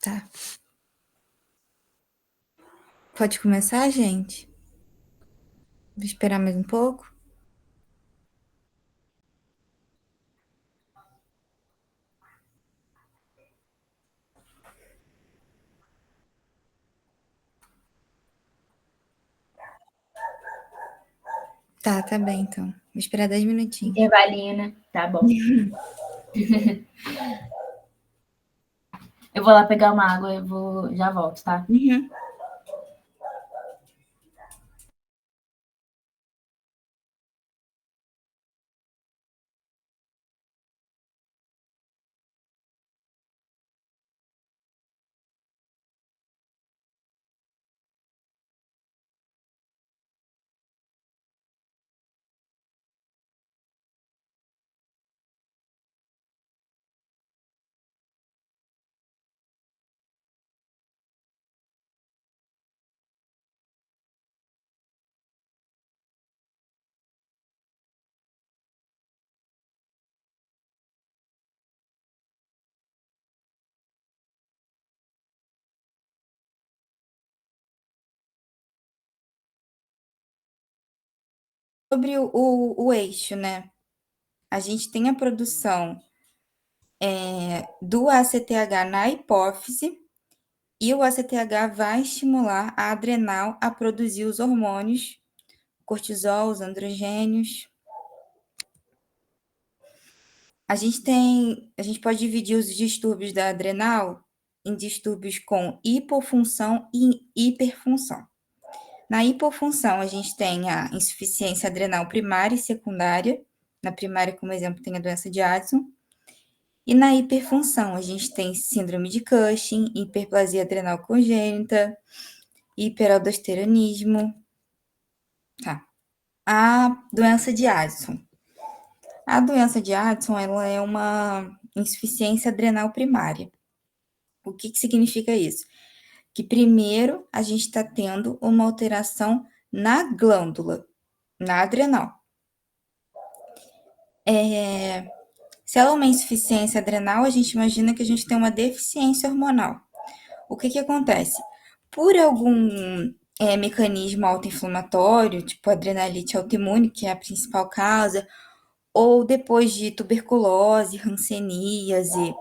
Tá. Pode começar, gente? Vou esperar mais um pouco. Tá bem, então. Vou esperar 10 minutinhos. Intervalinho, né? Tá bom. Eu vou lá pegar uma água e já volto, tá? Uhum. Sobre o eixo, né? A gente tem a produção do ACTH na hipófise e o ACTH vai estimular a adrenal a produzir os hormônios, cortisol, os androgênios. A gente pode dividir os distúrbios da adrenal em distúrbios com hipofunção e hiperfunção. Na hipofunção, a gente tem a insuficiência adrenal primária e secundária. Na primária, como exemplo, tem a doença de Addison. E na hiperfunção, a gente tem síndrome de Cushing, hiperplasia adrenal congênita, hiperaldosteronismo. Tá. A doença de Addison. A doença de Addison, ela é uma insuficiência adrenal primária. O que significa isso? Que primeiro a gente está tendo uma alteração na glândula, na adrenal. Se ela é uma insuficiência adrenal, a gente imagina que a gente tem uma deficiência hormonal. O que acontece? Por algum mecanismo autoinflamatório, tipo adrenalite autoimune, que é a principal causa, ou depois de tuberculose, hanseníase,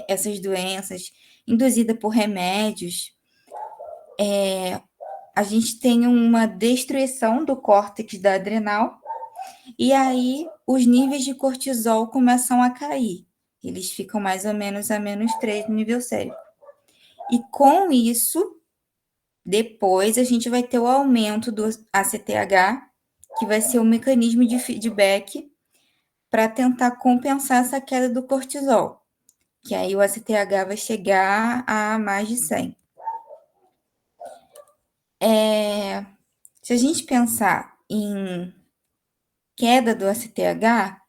essas doenças, induzida por remédios, a gente tem uma destruição do córtex da adrenal, e aí os níveis de cortisol começam a cair. Eles ficam mais ou menos a -3 no nível cérebro. E com isso, depois a gente vai ter o aumento do ACTH, que vai ser o mecanismo de feedback para tentar compensar essa queda do cortisol. Que aí o ACTH vai chegar a mais de 100. Se a gente pensar em queda do ACTH,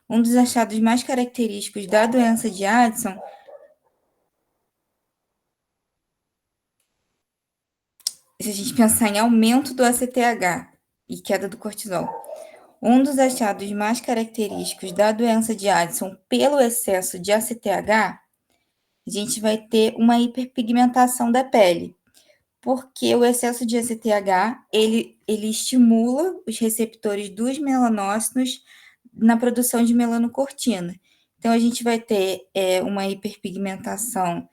um dos achados mais característicos da doença de Addison se a gente pensar em aumento do ACTH e queda do cortisol. Um dos achados mais característicos da doença de Addison pelo excesso de ACTH, a gente vai ter uma hiperpigmentação da pele, porque o excesso de ACTH, ele estimula os receptores dos melanócitos na produção de melanocortina. Então, a gente vai ter uma hiperpigmentação,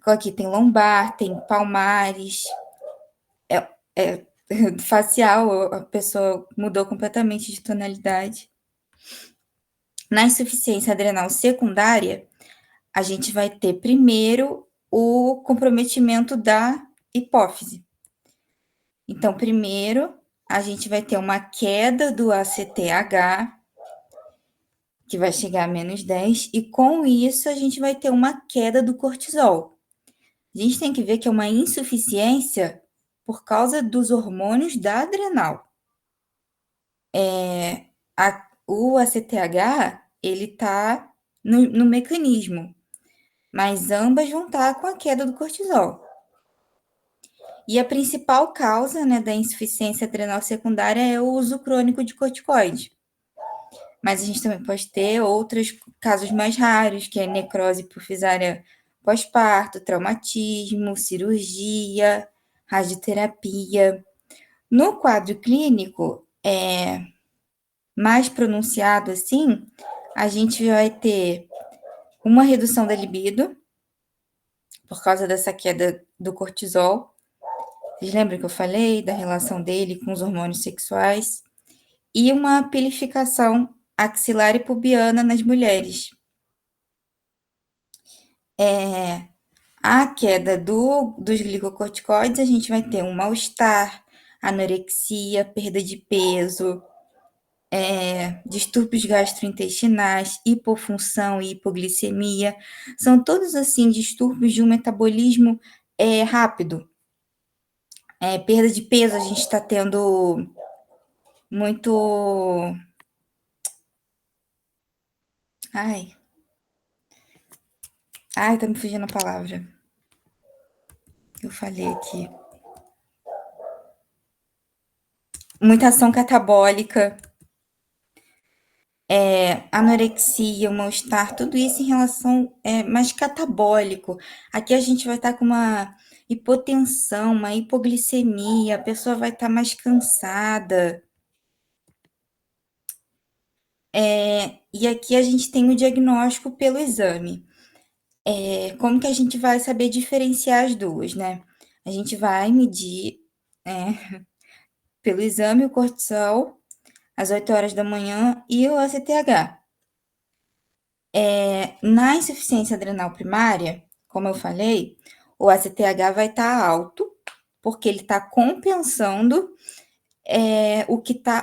aqui tem lombar, tem palmares, facial, a pessoa mudou completamente de tonalidade. Na insuficiência adrenal secundária, a gente vai ter primeiro o comprometimento da hipófise. Então, primeiro, a gente vai ter uma queda do ACTH, que vai chegar a -10, e com isso a gente vai ter uma queda do cortisol. A gente tem que ver que é uma insuficiência por causa dos hormônios da adrenal. O ACTH, ele tá no mecanismo, mas ambas vão estar com a queda do cortisol. E a principal causa, né, da insuficiência adrenal secundária é o uso crônico de corticoide. mas a gente também pode ter outros casos mais raros, que é necrose por cesárea pós-parto, traumatismo, cirurgia, radioterapia. No quadro clínico, mais pronunciado assim, a gente vai ter uma redução da libido, por causa dessa queda do cortisol. Vocês lembram que eu falei da relação dele com os hormônios sexuais? E uma pilificação axilar e pubiana nas mulheres. A queda dos glicocorticoides, a gente vai ter um mal-estar, anorexia, perda de peso, distúrbios gastrointestinais, hipofunção e hipoglicemia. São todos, assim, distúrbios de um metabolismo rápido. Perda de peso, a gente está tendo muito. Ai. Ai, tá me fugindo a palavra. Eu falei aqui. Muita ação catabólica, anorexia, um mal-estar, tudo isso em relação mais catabólico. Aqui a gente vai estar com uma hipotensão, uma hipoglicemia, a pessoa vai estar mais cansada. E aqui a gente tem o diagnóstico pelo exame. Como que a gente vai saber diferenciar as duas, né? A gente vai medir pelo exame o cortisol às 8 horas da manhã e o ACTH. Na insuficiência adrenal primária, como eu falei, o ACTH vai estar alto, porque ele está compensando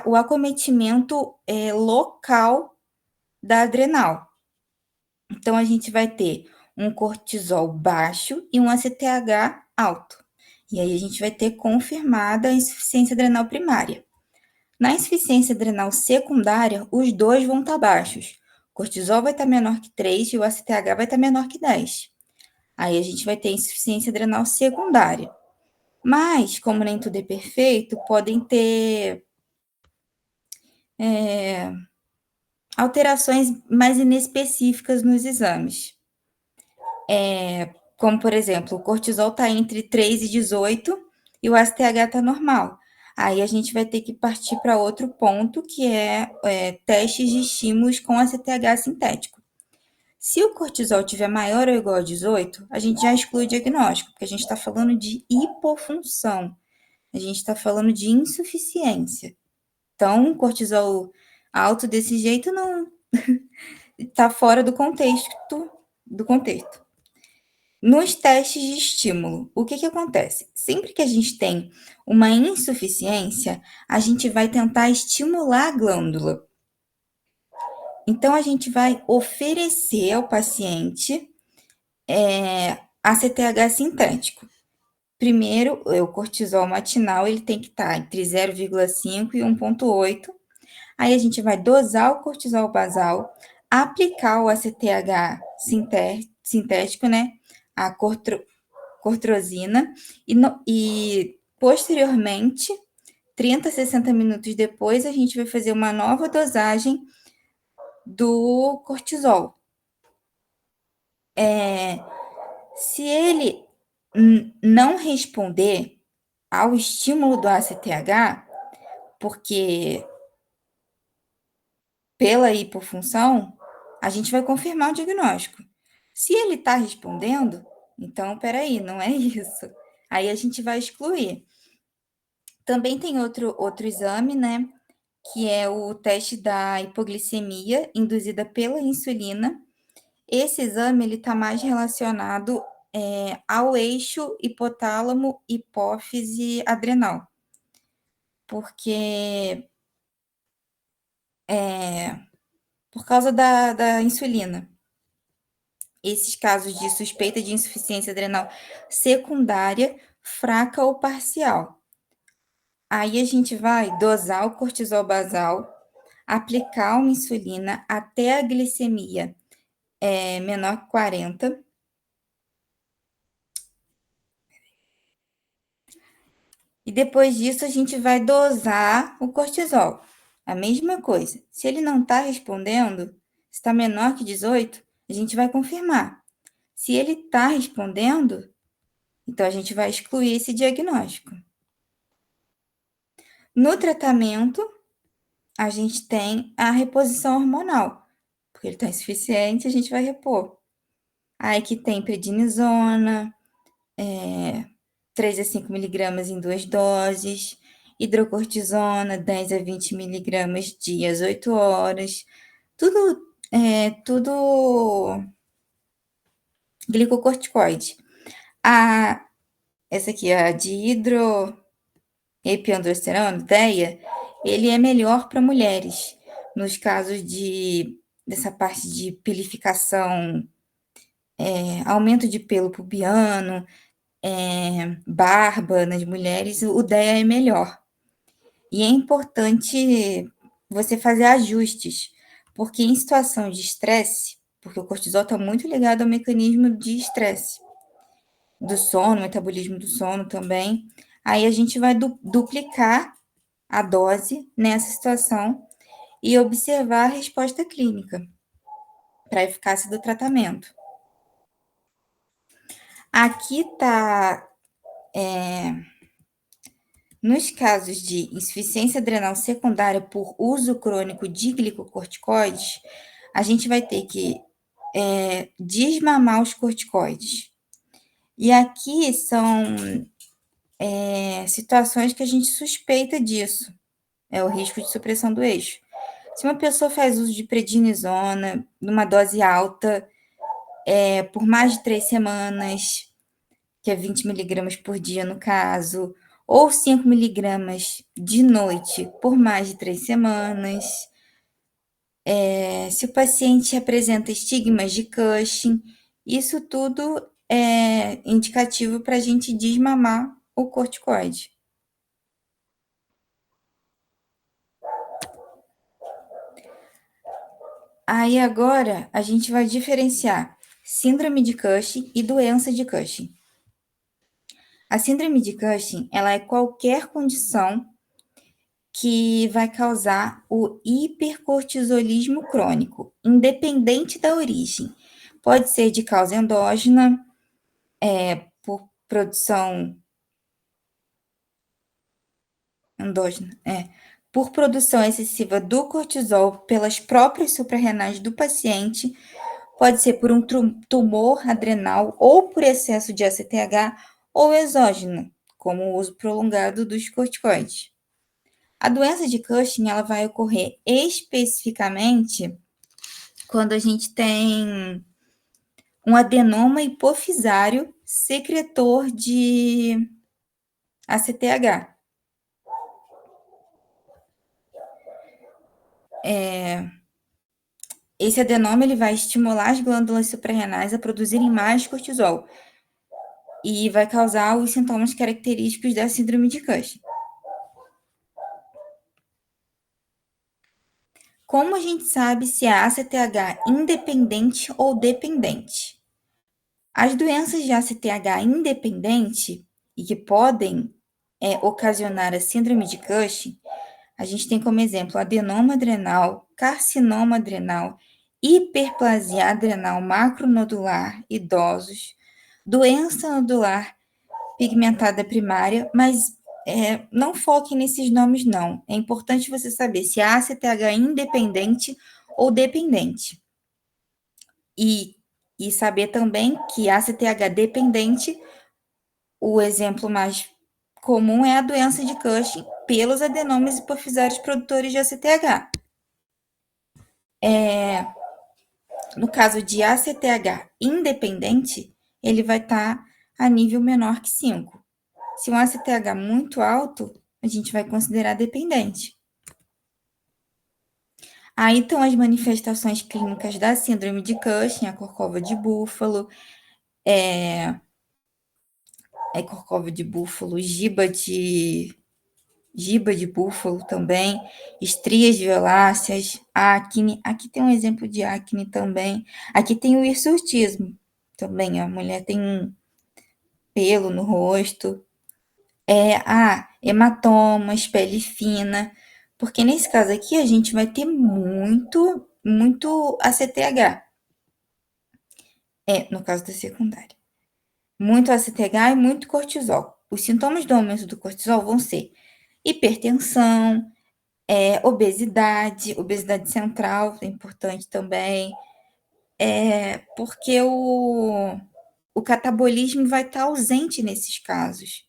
o acometimento local da adrenal. Então, a gente vai ter um cortisol baixo e um ACTH alto. E aí a gente vai ter confirmada a insuficiência adrenal primária. Na insuficiência adrenal secundária, os dois vão estar baixos. O cortisol vai estar menor que 3 e o ACTH vai estar menor que 10. Aí a gente vai ter insuficiência adrenal secundária. Mas, como nem tudo é perfeito, podem ter alterações mais inespecíficas nos exames. Como, por exemplo, o cortisol está entre 3 e 18 e o ACTH está normal. Aí a gente vai ter que partir para outro ponto, que é testes de estímulos com ACTH sintético. Se o cortisol tiver maior ou igual a 18, a gente já exclui o diagnóstico, porque a gente está falando de hipofunção, a gente está falando de insuficiência. Então, um cortisol alto desse jeito não está fora do contexto. Nos testes de estímulo, o que acontece? Sempre que a gente tem uma insuficiência, a gente vai tentar estimular a glândula. Então, a gente vai oferecer ao paciente ACTH sintético. Primeiro, o cortisol matinal ele tem que estar entre 0,5 e 1,8. Aí a gente vai dosar o cortisol basal, aplicar o ACTH sintético, né? A cortrosina, e posteriormente, 30 a 60 minutos depois, a gente vai fazer uma nova dosagem do cortisol. Se ele não responder ao estímulo do ACTH, porque pela hipofunção, a gente vai confirmar o diagnóstico. Se ele está respondendo, então, peraí, não é isso. Aí a gente vai excluir. Também tem outro exame, né? Que é o teste da hipoglicemia induzida pela insulina. Esse exame ele está mais relacionado ao eixo hipotálamo, hipófise adrenal, porque por causa da insulina. Esses casos de suspeita de insuficiência adrenal secundária, fraca ou parcial. Aí a gente vai dosar o cortisol basal, aplicar uma insulina até a glicemia menor que 40. E depois disso a gente vai dosar o cortisol. A mesma coisa. Se ele não está respondendo, se está menor que 18, a gente vai confirmar. Se ele está respondendo, então a gente vai excluir esse diagnóstico. No tratamento, a gente tem a reposição hormonal, porque ele está insuficiente, a gente vai repor. Aí que tem prednisona, 3 a 5 miligramas em 2 doses, hidrocortisona, 10 a 20 miligramas dias, 8 horas, tudo glicocorticoide. Essa aqui, a de hidroepiandrosterona, DEA, ele é melhor para mulheres, nos casos dessa parte de pilificação, aumento de pelo pubiano, barba nas mulheres, o DEA é melhor. E é importante você fazer ajustes, porque em situação de estresse, porque o cortisol está muito ligado ao mecanismo de estresse, do sono, metabolismo do sono também, aí a gente vai duplicar a dose nessa situação e observar a resposta clínica para a eficácia do tratamento. Aqui está, nos casos de insuficiência adrenal secundária por uso crônico de glicocorticoides, a gente vai ter que desmamar os corticoides. E aqui são situações que a gente suspeita disso, é o risco de supressão do eixo. Se uma pessoa faz uso de prednisona numa dose alta, por mais de 3 semanas, que é 20 miligramas por dia no caso, ou 5 miligramas de noite por mais de 3 semanas, se o paciente apresenta estigmas de Cushing, isso tudo é indicativo para a gente desmamar o corticoide. Aí agora a gente vai diferenciar síndrome de Cushing e doença de Cushing. A síndrome de Cushing, ela é qualquer condição que vai causar o hipercortisolismo crônico, independente da origem. Pode ser de causa endógena, por produção por produção excessiva do cortisol pelas próprias suprarrenais do paciente, pode ser por um tumor adrenal ou por excesso de ACTH ou exógeno, como o uso prolongado dos corticoides. A doença de Cushing, ela vai ocorrer especificamente quando a gente tem um adenoma hipofisário secretor de ACTH. Esse adenoma ele vai estimular as glândulas suprarrenais a produzirem mais cortisol e vai causar os sintomas característicos da síndrome de Cushing. Como a gente sabe se é ACTH independente ou dependente? As doenças de ACTH independente e que podem ocasionar a síndrome de Cushing, a gente tem como exemplo adenoma adrenal, carcinoma adrenal, hiperplasia adrenal macronodular, idosos, doença nodular pigmentada primária, mas não foquem nesses nomes, não. É importante você saber se é ACTH independente ou dependente. E saber também que ACTH dependente, o exemplo mais comum é a doença de Cushing pelos adenomas hipofisários produtores de ACTH. No caso de ACTH independente, ele vai estar a nível menor que 5. Se um ACTH muito alto, a gente vai considerar dependente. Aí estão as manifestações clínicas da síndrome de Cushing, a corcova de búfalo, giba de búfalo também, estrias violáceas, acne. Aqui tem um exemplo de acne também. Aqui tem o hirsutismo também. A mulher tem um pelo no rosto. Hematomas, pele fina, Porque nesse caso aqui a gente vai ter muito ACTH. No caso da secundária. Muito ACTH e muito cortisol. Os sintomas do aumento do cortisol vão ser hipertensão, obesidade central é importante também, porque o catabolismo vai estar ausente nesses casos.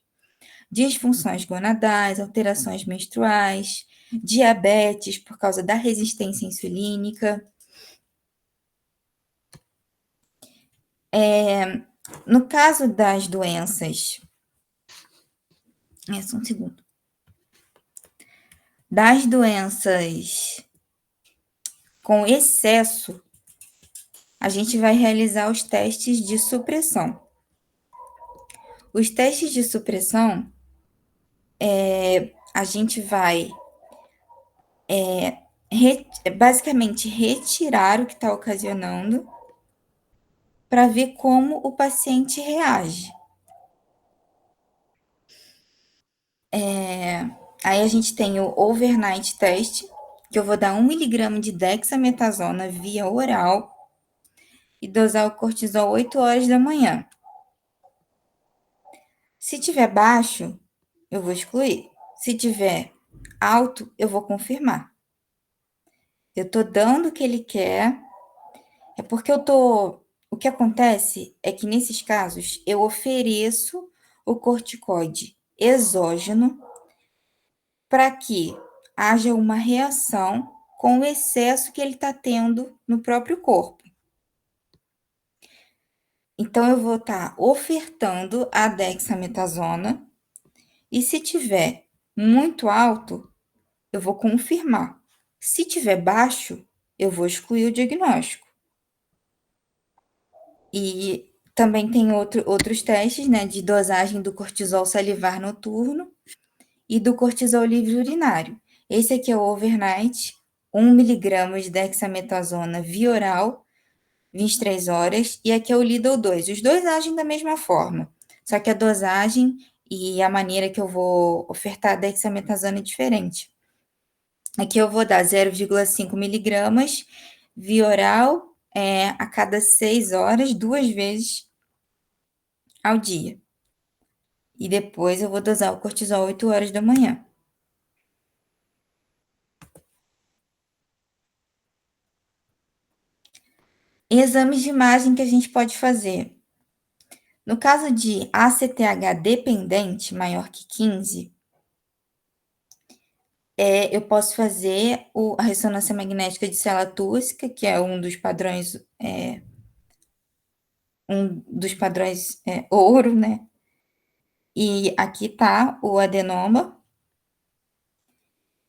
Disfunções gonadais, alterações menstruais, diabetes por causa da resistência insulínica. No caso das doenças... só um segundo. Das doenças com excesso, a gente vai realizar os testes de supressão. Os testes de supressão, a gente vai basicamente retirar o que está ocasionando para ver como o paciente reage. Aí a gente tem o overnight test, que eu vou dar 1 miligrama de dexametasona via oral e dosar o cortisol 8 horas da manhã. Se tiver baixo, eu vou excluir. Se tiver alto, eu vou confirmar. Eu tô dando o que ele quer, porque o que acontece é que nesses casos eu ofereço o corticoide exógeno para que haja uma reação com o excesso que ele está tendo no próprio corpo. Então, eu vou estar ofertando a dexametasona e se tiver muito alto, eu vou confirmar. Se tiver baixo, eu vou excluir o diagnóstico. E também tem outros testes, né, de dosagem do cortisol salivar noturno e do cortisol livre urinário. Esse aqui é o overnight, 1 miligrama de dexametasona via oral, 23 horas, e aqui é o Lidl 2. Os dois agem da mesma forma, só que a dosagem e a maneira que eu vou ofertar a dexametasona é diferente. Aqui eu vou dar 0,5 miligramas via oral a cada 6 horas, 2 vezes ao dia. E depois eu vou dosar o cortisol 8 horas da manhã. Exames de imagem que a gente pode fazer. No caso de ACTH dependente maior que 15, eu posso fazer a ressonância magnética de célula tússica, que é um dos padrões ouro, né? E aqui tá o adenoma.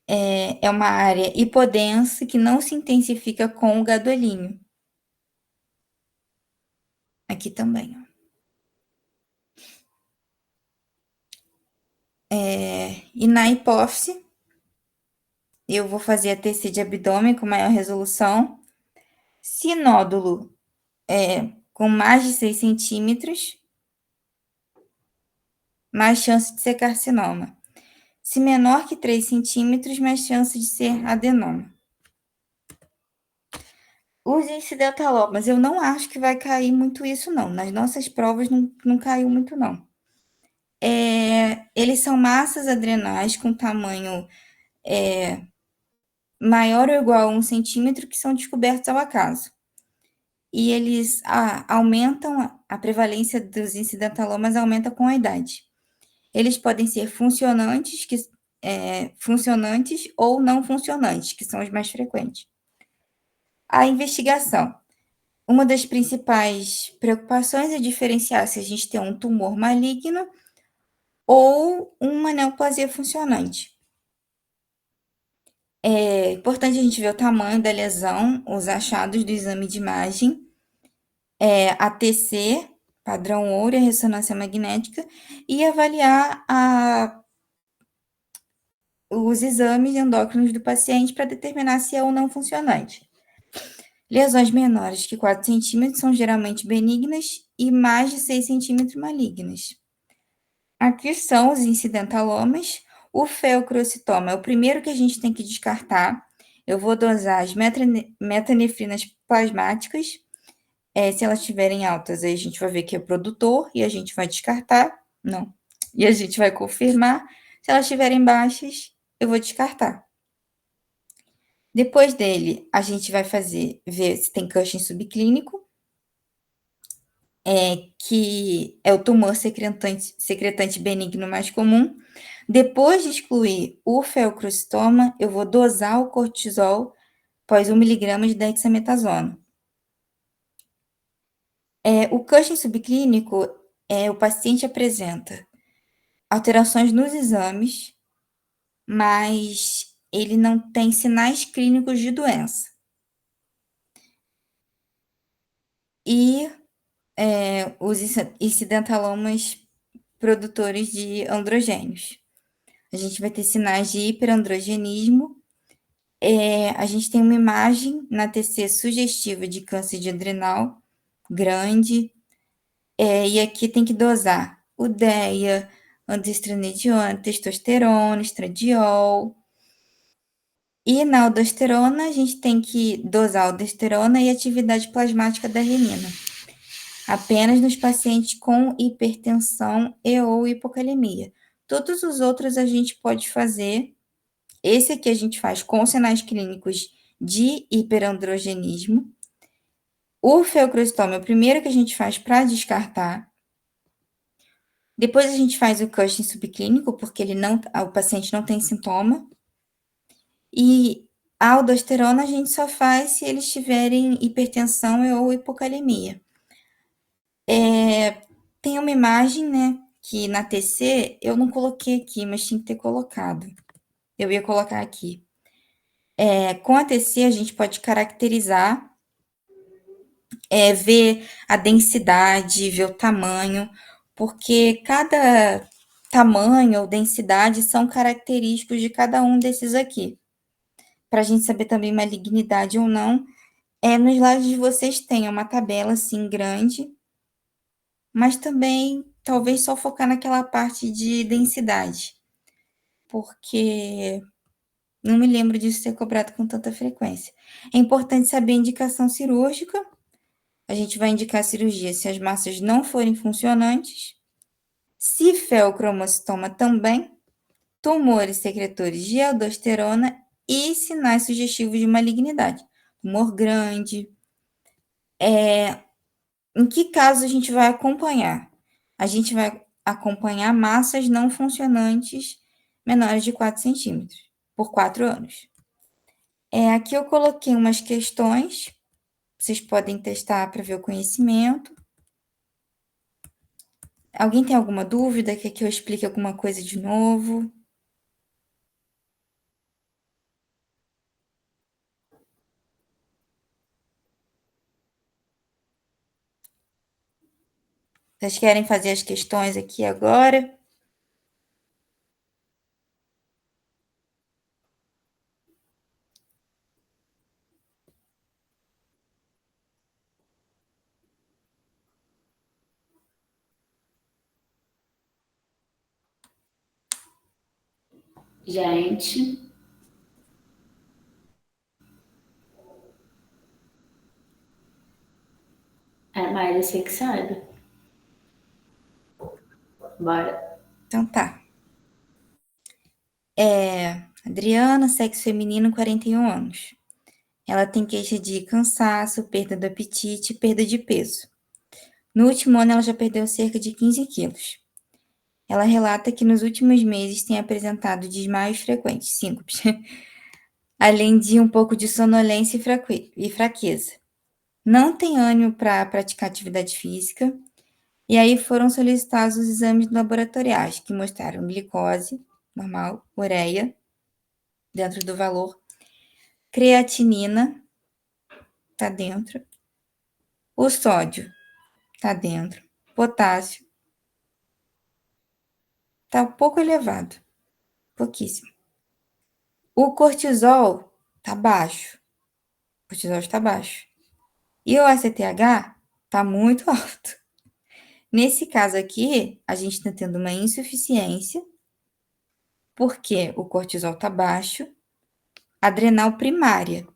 É uma área hipodensa que não se intensifica com o gadolinho. Aqui também, ó. E na hipófise, eu vou fazer a TC de abdômen com maior resolução. Se nódulo com mais de 6 centímetros, mais chance de ser carcinoma. Se menor que 3 centímetros, mais chance de ser adenoma. Os incidentalomas, eu não acho que vai cair muito isso, não. Nas nossas provas não caiu muito, não. Eles são massas adrenais com tamanho maior ou igual a 1 centímetro que são descobertos ao acaso. E eles aumentam, a prevalência dos incidentalomas aumenta com a idade. Eles podem ser funcionantes ou não funcionantes, que são os mais frequentes. A investigação. Uma das principais preocupações é diferenciar se a gente tem um tumor maligno ou uma neoplasia funcionante. É importante a gente ver o tamanho da lesão, os achados do exame de imagem, a TC, padrão ouro e a ressonância magnética, e avaliar os exames endócrinos do paciente para determinar se é ou não funcionante. Lesões menores que 4 centímetros são geralmente benignas e mais de 6 centímetros malignas. Aqui são os incidentalomas. O feocrocitoma é o primeiro que a gente tem que descartar. Eu vou dosar as metanefrinas plasmáticas. Se elas estiverem altas, aí a gente vai ver que é produtor e a gente vai descartar. Não. E a gente vai confirmar. Se elas estiverem baixas, eu vou descartar. Depois dele, a gente vai ver se tem Cushing subclínico, que é o tumor secretante benigno mais comum. Depois de excluir o feocrocitoma, eu vou dosar o cortisol após 1 miligrama de dexametasona. O Cushing subclínico, o paciente apresenta alterações nos exames, mas ele não tem sinais clínicos de doença. E os incidentalomas produtores de androgênios. A gente vai ter sinais de hiperandrogenismo. A gente tem uma imagem na TC sugestiva de câncer de adrenal grande. E aqui tem que dosar udeia, androstenediona, testosterona, estradiol. E na aldosterona, a gente tem que dosar a aldosterona e atividade plasmática da renina. Apenas nos pacientes com hipertensão e ou hipocalemia. Todos os outros a gente pode fazer. Esse aqui a gente faz com sinais clínicos de hiperandrogenismo. O feocrocitoma é o primeiro que a gente faz para descartar. Depois a gente faz o Cushing subclínico, porque o paciente não tem sintoma. E a aldosterona a gente só faz se eles tiverem hipertensão ou hipocalemia. Tem uma imagem, né, que na TC eu não coloquei aqui, mas tinha que ter colocado. Eu ia colocar aqui. Com a TC a gente pode caracterizar, ver a densidade, ver o tamanho, porque cada tamanho ou densidade são característicos de cada um desses aqui. Para a gente saber também malignidade ou não, nos slides de vocês tem uma tabela assim grande, mas também talvez só focar naquela parte de densidade, porque não me lembro disso ser cobrado com tanta frequência. É importante saber a indicação cirúrgica. A gente vai indicar a cirurgia se as massas não forem funcionantes, se feocromocitoma também, tumores secretores de aldosterona e sinais sugestivos de malignidade. Tumor grande. Em que caso a gente vai acompanhar? A gente vai acompanhar massas não funcionantes menores de 4 centímetros por 4 anos. Aqui eu coloquei umas questões, vocês podem testar para ver o conhecimento. Alguém tem alguma dúvida? Quer que eu explique alguma coisa de novo? Vocês querem fazer as questões aqui agora? Gente, mas você que sabe. Bora. Então tá. Adriana, sexo feminino, 41 anos. Ela tem queixa de cansaço, perda do apetite e perda de peso. No último ano, ela já perdeu cerca de 15 quilos. Ela relata que nos últimos meses tem apresentado desmaios frequentes, síncopes, além de um pouco de sonolência e fraqueza. Não tem ânimo para praticar atividade física. E aí foram solicitados os exames laboratoriais, que mostraram glicose normal, ureia, dentro do valor, creatinina, tá dentro, o sódio, tá dentro, potássio, tá um pouco elevado, pouquíssimo. O cortisol tá baixo, o cortisol está baixo. E o ACTH tá muito alto. Nesse caso aqui, a gente está tendo uma insuficiência porque o cortisol está baixo, adrenal primária,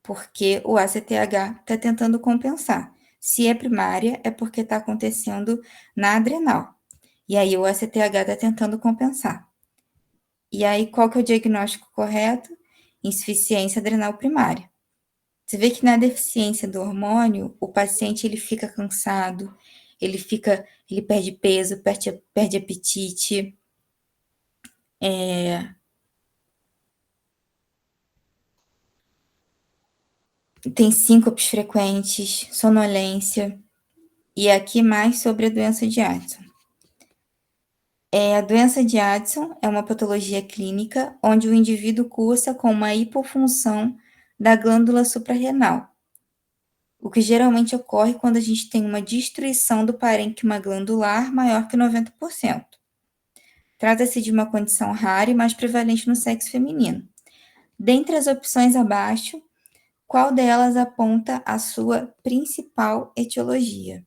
porque o ACTH está tentando compensar. Se é primária, é porque está acontecendo na adrenal. E aí o ACTH está tentando compensar. E aí, qual que é o diagnóstico correto? Insuficiência adrenal primária. Você vê que na deficiência do hormônio, o paciente ele fica cansado, ele perde peso, perde apetite, tem síncopes frequentes, sonolência. E aqui mais sobre a doença de Addison. A doença de Addison é uma patologia clínica onde o indivíduo cursa com uma hipofunção da glândula suprarrenal, o que geralmente ocorre quando a gente tem uma destruição do parênquima glandular maior que 90%. Trata-se de uma condição rara e mais prevalente no sexo feminino. Dentre as opções abaixo, qual delas aponta a sua principal etiologia?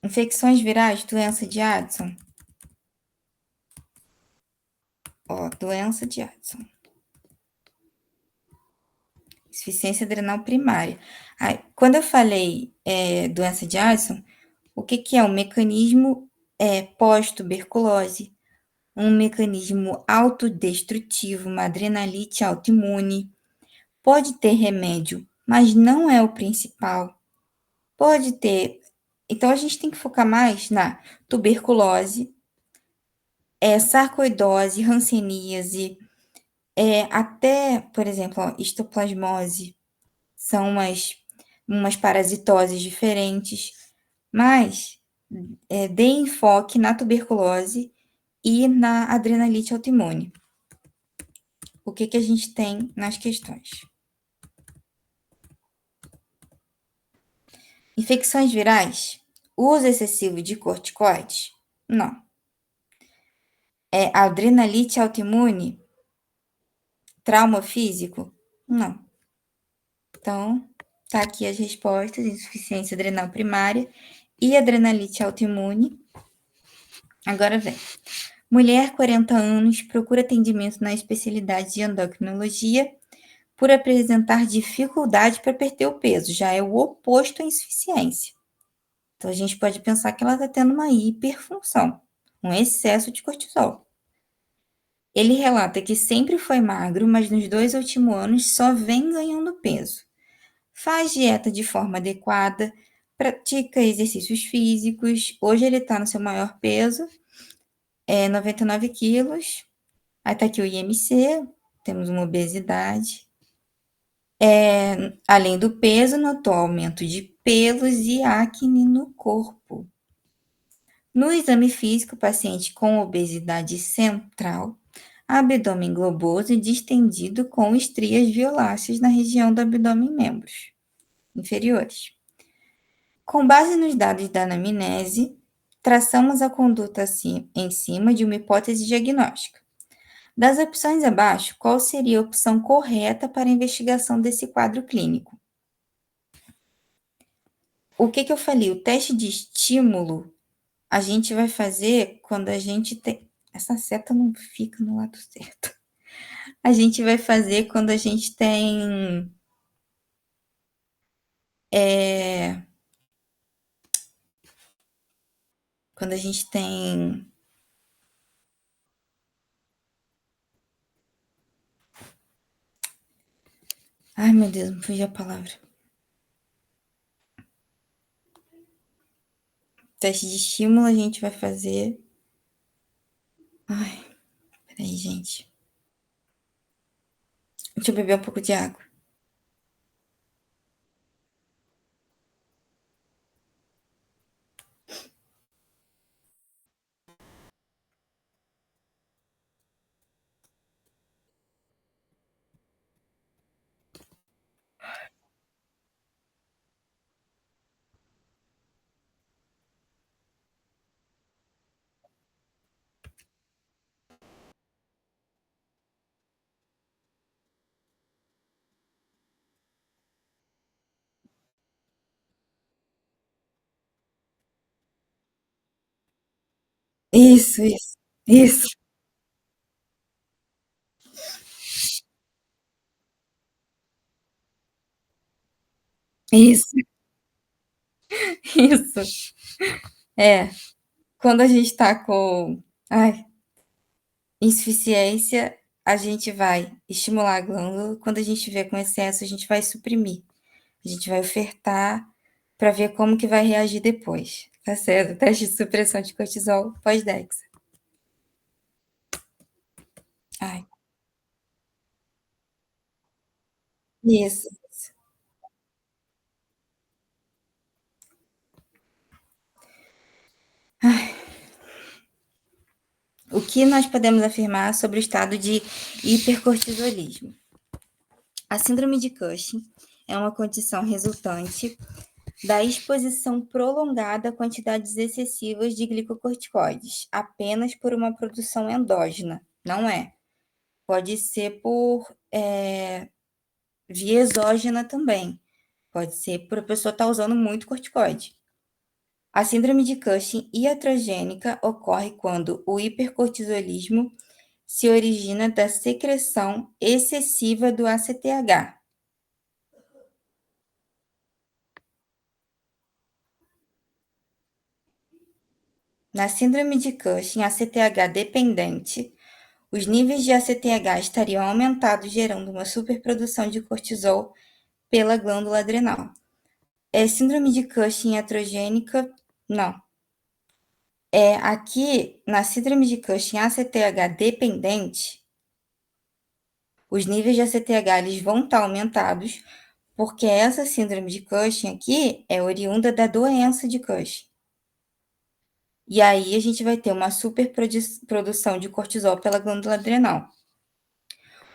Infecções virais, doença de Addison? Doença de Addison. Insuficiência adrenal primária. Quando eu falei doença de Addison, o que é um mecanismo pós-tuberculose, um mecanismo autodestrutivo, uma adrenalite autoimune. Pode ter remédio, mas não é o principal. Pode ter. Então, a gente tem que focar mais na tuberculose, sarcoidose, hanseníase, até, por exemplo, histoplasmose, são umas parasitoses diferentes, mas dê enfoque na tuberculose e na adrenalite autoimune. O que a gente tem nas questões? Infecções virais? Uso excessivo de corticoides? Não. Adrenalite autoimune? Trauma físico? Não. Então, tá aqui as respostas: insuficiência adrenal primária e adrenalite autoimune. Agora vem. Mulher, 40 anos, procura atendimento na especialidade de endocrinologia por apresentar dificuldade para perder o peso. Já é o oposto à insuficiência. Então, a gente pode pensar que ela está tendo uma hiperfunção, um excesso de cortisol. Ele relata que sempre foi magro, mas nos 2 últimos anos só vem ganhando peso. Faz dieta de forma adequada, pratica exercícios físicos. Hoje ele está no seu maior peso, 99 quilos. Aí está aqui o IMC, temos uma obesidade. Além do peso, notou aumento de pelos e acne no corpo. No exame físico, paciente com obesidade central, abdômen globoso e distendido com estrias violáceas na região do abdômen e membros inferiores. Com base nos dados da anamnese, traçamos a conduta em cima de uma hipótese diagnóstica. Das opções abaixo, qual seria a opção correta para a investigação desse quadro clínico? O que eu falei? O teste de estímulo a gente vai fazer quando a gente tem. Essa seta não fica no lado certo. A gente vai fazer quando a gente tem. Quando a gente tem. Ai, meu Deus, me fugiu a palavra. Teste de estímulo a gente vai fazer. Ai, peraí, gente. Deixa eu beber um pouco de água. Isso, isso, isso, isso, isso. É, quando a gente tá com, ai, insuficiência, a gente vai estimular a glândula, quando a gente vê com excesso, a gente vai suprimir. A gente vai ofertar para ver como que vai reagir depois. Tá certo? Teste de supressão de cortisol pós-Dexa. Ai, isso. O que nós podemos afirmar sobre o estado de hipercortisolismo? A síndrome de Cushing é uma condição resultante da exposição prolongada a quantidades excessivas de glicocorticoides, apenas por uma produção endógena. Não é. Pode ser por via exógena também. Pode ser por a pessoa estar usando muito corticoide. A síndrome de Cushing iatrogênica ocorre quando o hipercortisolismo se origina da secreção excessiva do ACTH. Na síndrome de Cushing ACTH dependente, os níveis de ACTH estariam aumentados, gerando uma superprodução de cortisol pela glândula adrenal. Síndrome de Cushing iatrogênica, não. Aqui, na síndrome de Cushing ACTH dependente, os níveis de ACTH eles vão estar aumentados, porque essa síndrome de Cushing aqui é oriunda da doença de Cushing. E aí a gente vai ter uma superprodução de cortisol pela glândula adrenal.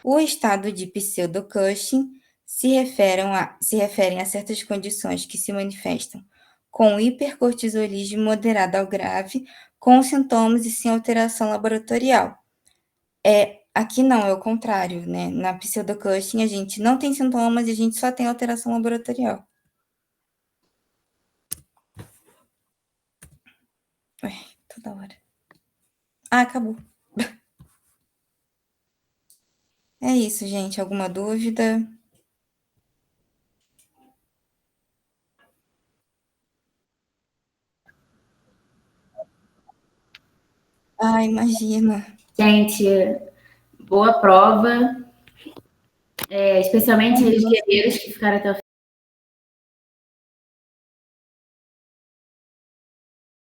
O estado de pseudo-Cushing se referem a certas condições que se manifestam com hipercortisolismo moderado ao grave, com sintomas e sem alteração laboratorial. Aqui não, é o contrário, né? Na pseudo-Cushing a gente não tem sintomas e a gente só tem alteração laboratorial. Ué, toda hora. Ah, acabou. É isso, gente. Alguma dúvida? Ah, imagina. Gente, boa prova, especialmente os guerreiros que ficaram até o